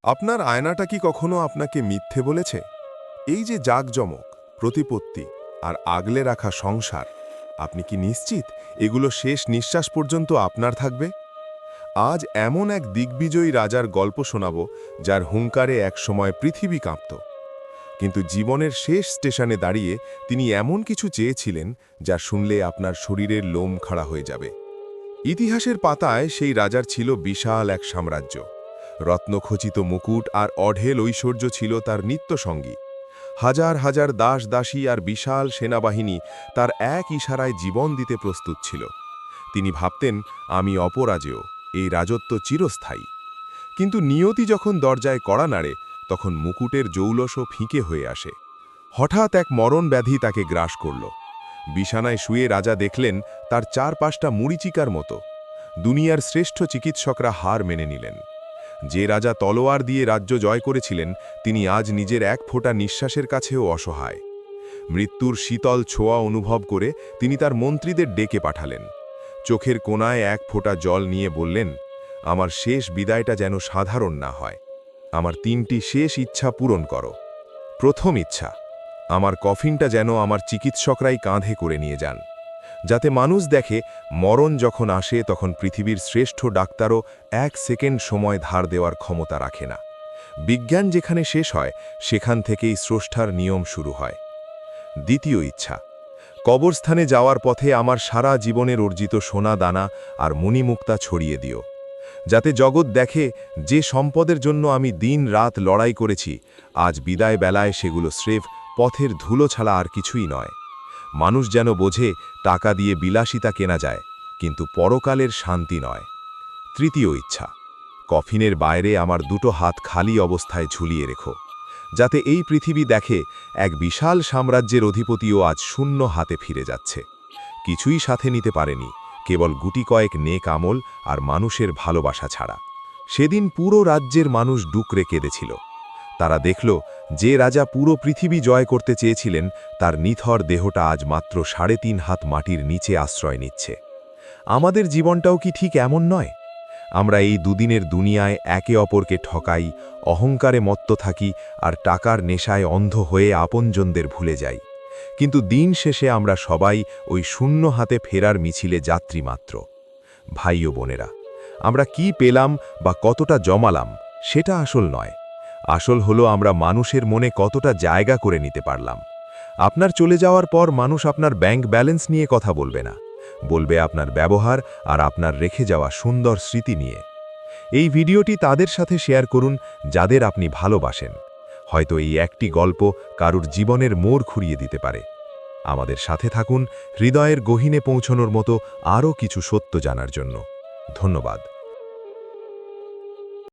আপনার আয়নাটা কি কখনো আপনাকে মিথ্যে বলেছে? এই যে জাঁকজমক, প্রতিপত্তি আর আগলে রাখা সংসার, আপনি কি নিশ্চিত এগুলো শেষ নিঃশ্বাস পর্যন্ত আপনার থাকবে? আজ এমন এক দিগ্বিজয়ী রাজার গল্প শোনাব, যার হুঙ্কারে একসময় পৃথিবী কাঁপত। কিন্তু জীবনের শেষ স্টেশনে দাঁড়িয়ে তিনি এমন কিছু চেয়েছিলেন, যা শুনলে আপনার শরীরের লোম খাড়া হয়ে যাবে। ইতিহাসের পাতায় সেই রাজার ছিল বিশাল এক সাম্রাজ্য। রত্নখচিত মুকুট আর অঢেল ঐশ্বর্য ছিল তার নিত্যসঙ্গী। হাজার হাজার দাস দাসী আর বিশাল সেনাবাহিনী তার এক ইশারায় জীবন দিতে প্রস্তুত ছিল। তিনি ভাবতেন, আমি অপরাজেয়, এই রাজত্ব চিরস্থায়ী। কিন্তু নিয়তি যখন দরজায় কড়া নাড়ে, তখন মুকুটের জৌলসও ফিকে হয়ে আসে। হঠাৎ এক মরণ ব্যাধি তাকে গ্রাস করল। বিছানায় শুয়ে রাজা দেখলেন তার চারপাশটা মুড়িচিকার মতো। দুনিয়ার শ্রেষ্ঠ চিকিৎসকরা হার মেনে নিলেন। যে রাজা তলোয়ার দিয়ে রাজ্য জয় করেছিলেন, তিনি আজ নিজের এক ফোঁটা নিঃশ্বাসের কাছেও অসহায়। মৃত্যুর শীতল ছোঁয়া অনুভব করে তিনি তার মন্ত্রীদের ডেকে পাঠালেন। চোখের কোণায় এক ফোঁটা জল নিয়ে বললেন, আমার শেষ বিদায়টা যেন সাধারণ না হয়। আমার 3টি শেষ ইচ্ছা পূরণ করো। প্রথম ইচ্ছা, আমার কফিনটা যেন আমার চিকিৎসকরাই কাঁধে করে নিয়ে যান, যাতে মানুষ দেখে মরণ যখন আসে তখন পৃথিবীর শ্রেষ্ঠ ডাক্তারও 1 সেকেন্ড সময় ধার দেওয়ার ক্ষমতা রাখে না। বিজ্ঞান যেখানে শেষ হয়, সেখান থেকেই স্রষ্টার নিয়ম শুরু হয়। দ্বিতীয় ইচ্ছা, কবরস্থানে যাওয়ার পথে আমার সারা জীবনের অর্জিত সোনা দানা আর মণিমুক্তা ছড়িয়ে দিও, যাতে জগৎ দেখে যে সম্পদের জন্য আমি দিন রাত লড়াই করেছি, আজ বিদায় বেলায় সেগুলো স্রেফ পথের ধুলো ছাড়া আর কিছুই নয়। মানুষ যেন বোঝে টাকা দিয়ে বিলাসিতা কেনা যায়, কিন্তু পরকালের শান্তি নয়। তৃতীয় ইচ্ছা, কফিনের বাইরে আমার 2টো হাত খালি অবস্থায় ঝুলিয়ে রেখো, যাতে এই পৃথিবী দেখে এক বিশাল সাম্রাজ্যের অধিপতিও আজ শূন্য হাতে ফিরে যাচ্ছে। কিছুই সাথে নিতে পারেনি, কেবল গুটি কয়েক নেক আমল আর মানুষের ভালোবাসা ছাড়া। সেদিন পুরো রাজ্যের মানুষ ডুকরে কেঁদেছিল। তারা দেখল, যে রাজা পুরো পৃথিবী জয় করতে চেয়েছিলেন, তার নিথর দেহটা আজ মাত্র 3.5 হাত মাটির নিচে আশ্রয় নিচ্ছে। আমাদের জীবনটাও কি ঠিক এমন নয়? আমরা এই দুদিনের দুনিয়ায় একে অপরকে ঠকাই, অহংকারে মত্ত থাকি আর টাকার নেশায় অন্ধ হয়ে আপনজনদের ভুলে যাই। কিন্তু দিন শেষে আমরা সবাই ওই শূন্য হাতে ফেরার মিছিলে যাত্রী মাত্র। ভাই ও বোনেরা, আমরা কি পেলাম বা কতটা জমালাম, সেটা আসল নয়। আসল হলো আমরা মানুষের মনে কতটা জায়গা করে নিতে পারলাম। আপনার চলে যাওয়ার পর মানুষ আপনার ব্যাংক ব্যালেন্স নিয়ে কথা বলবে না, বলবে আপনার ব্যবহার আর আপনার রেখে যাওয়া সুন্দর স্মৃতি নিয়ে। এই ভিডিওটি তাদের সাথে শেয়ার করুন যাদের আপনি ভালোবাসেন। হয়তো এই একটি গল্প কারুর জীবনের মোড় ঘুরিয়ে দিতে পারে। আমাদের সাথে থাকুন হৃদয়ের গহীনে পৌঁছানোর মতো আরও কিছু সত্য জানার জন্য। ধন্যবাদ।